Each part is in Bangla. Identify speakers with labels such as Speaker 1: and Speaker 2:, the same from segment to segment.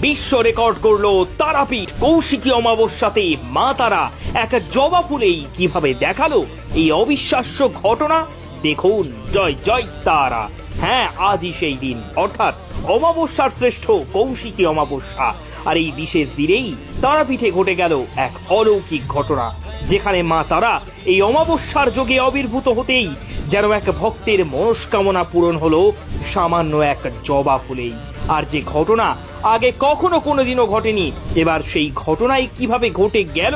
Speaker 1: বিশ্ব রেকর্ড করলো তারাপীঠ কৌশিকী অমাবস্যাতে মা তারা এক জবা ফুলেই কিভাবে দেখালো এই অবিশ্বাস্য ঘটনা। দেখুন, জয় জয় তারা। হ্যাঁ, আজই সেই দিন, অর্থাৎ অমাবস্যার শ্রেষ্ঠ কৌশিকী অমাবস্যা। আর এই বিশেষ দিনেই তারাপীঠে ঘটে গেল এক অলৌকিক ঘটনা, যেখানে মা তারা এই অমাবস্যার যোগে আবির্ভূত হতেই যেন এক ভক্তের মনস্কামনা পূরণ হলো সামান্য এক জবা ফুলেই। আর যে ঘটনা আগে কখনো কোনোদিনও ঘটেনি, এবার সেই ঘটনাই কিভাবে ঘটে গেল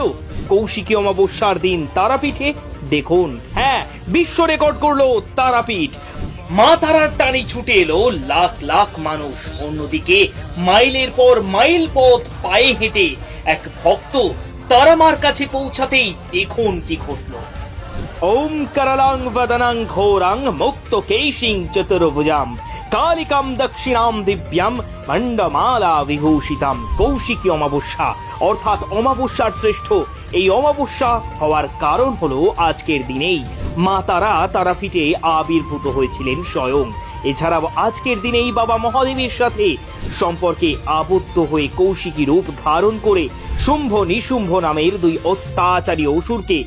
Speaker 1: কৌশিকী অমাবস্যার দিন তারাপীঠে। দেখুন, হ্যাঁ, বিশ্ব রেকর্ড করলো তারাপীঠ। মা তারার টানে ছুটে এলো লাখ লাখ মানুষ। অন্যদিকে মাইলের পর মাইল পথ পায়ে হেঁটে এক ভক্ত তারামার কাছে পৌঁছাতেই দেখুন কি ঘটলো। ওম করলাং বদনাং ঘোরাং মুক্ত কেশিং চতুর্ভুজাম কালিকাম দক্ষিণাম দিব্যাম মণ্ডমালা বিভূষিতাম। কৌশিকী অমাবস্যা অর্থাৎ অমাবস্যার শ্রেষ্ঠ এই অমাবস্যা হওয়ার কারণ হলো আজকের দিনেই মা তারা তারাপীঠে আবির্ভূত হয়েছিলেন স্বয়ং। এছাড়াও আজকের দিনেই বাবা মহাদেবের সাথে সম্পর্কে আবদ্ধ হয়ে কৌশিকী রূপ ধারণ করে শুম্ভ নিশুম্ভ নামের দুই অত্যাচারী অসুরকে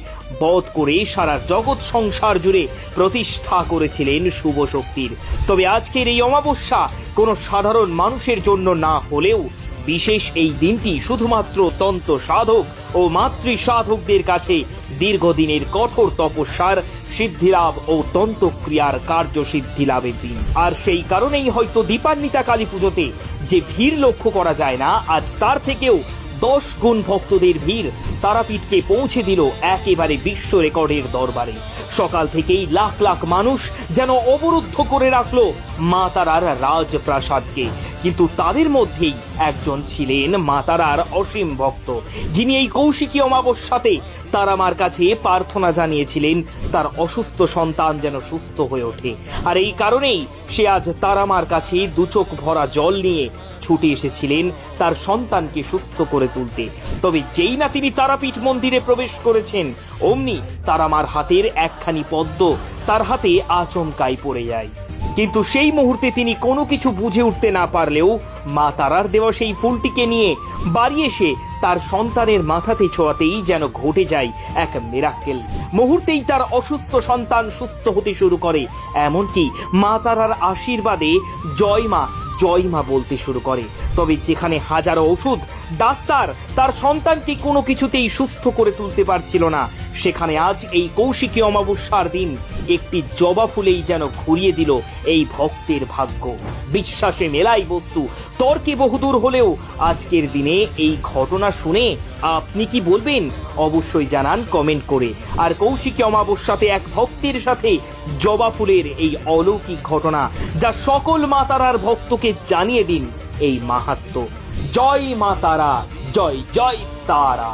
Speaker 1: বধ করে সারা জগৎ সংসার জুড়ে প্রতিষ্ঠা করেছিলেন শুভ শক্তির। তবে আজকের এই অমাবস্যা কোনো সাধারণ মানুষের জন্য না হলেও বিশেষ এই দিনটি শুধুমাত্র তন্ত্র সাধক ও মাতৃ সাধকদের কাছে দীর্ঘদিনের কঠোর তপস্যার সিদ্ধিলাভ ও তন্ত্রক্রিয়ার কার্য সিদ্ধি লাভের দিন। আর সেই কারণেই হয়তো দীপান্বিতা কালী পুজোতে যে ভিড় লক্ষ্য করা যায় না, আজ তার থেকেও 10 গুণ ভক্তদের ভিড় তারাপীঠকে পৌঁছে দিল একেবারে বিশ্ব রেকর্ডের দরবারে। সকাল থেকেই লাখ লাখ মানুষ যেন অবরুদ্ধ করে রাখলো মা তারার রাজপ্রাসাদকে। কিন্তু তাদের মধ্যেই একজন ছিলেন মা তারার অসীম ভক্ত, যিনি এই কৌশিকী অমাবস্যাতে তারামার কাছে প্রার্থনা জানিয়েছিলেন তার অসুস্থ সন্তান যেন সুস্থ হয়ে ওঠে। আর এই কারণেই সে আজ তারামার কাছে দুচোখ ভরা জল নিয়ে ছুটে এসেছিলেন তার সন্তানকে সুস্থ করে তুলতে। তবে যেই না তিনি তারাপীঠ মন্দিরে প্রবেশ করেছেন, অমনি তারামার হাতের একখানি পদ্ম তার হাতে আচমকাই পড়ে যায়। কিন্তু সেই মুহূর্তে তিনি কোনো কিছু বুঝে উঠতে না পারলেও মা তারার দেওয়া সেই ফুলটিকে নিয়ে বাড়ি এসে তার সন্তানের মাথাতে ছোঁয়াতেই যেন ঘটে যায় এক মিরাক্কেল। মুহূর্তেই তার অসুস্থ সন্তান সুস্থ হতে শুরু করে, এমনকি মা তারার আশীর্বাদে জয় মা জয় মা বলতে শুরু করে। তবে যেখানে হাজারো ওষুধ ডাক্তার তার সন্তানকে কোনো কিছুতেই সুস্থ করে তুলতে পারছিল না, সেখানে আজ এই কৌশিকী অমাবস্যার দিন একটি জবা ফুলেই যেন ঘুরিয়ে দিল এই ভক্তের ভাগ্য। বিশ্বাসে মেলাই বস্তু, তর্কে বহুদূর হলেও আজকের দিনে এই ঘটনা শুনে আপনি কি বলবেন অবশ্যই জানান কমেন্ট করে। আর কৌশিকী অমাবস্যাতে এক ভক্তের সাথে জবা ফুলের এই অলৌকিক ঘটনা যা সকল মা তারার ভক্তকে জানিয়ে দিন এই মাহাত্ম্য। জয় মা তারা, জয় জয় তারা।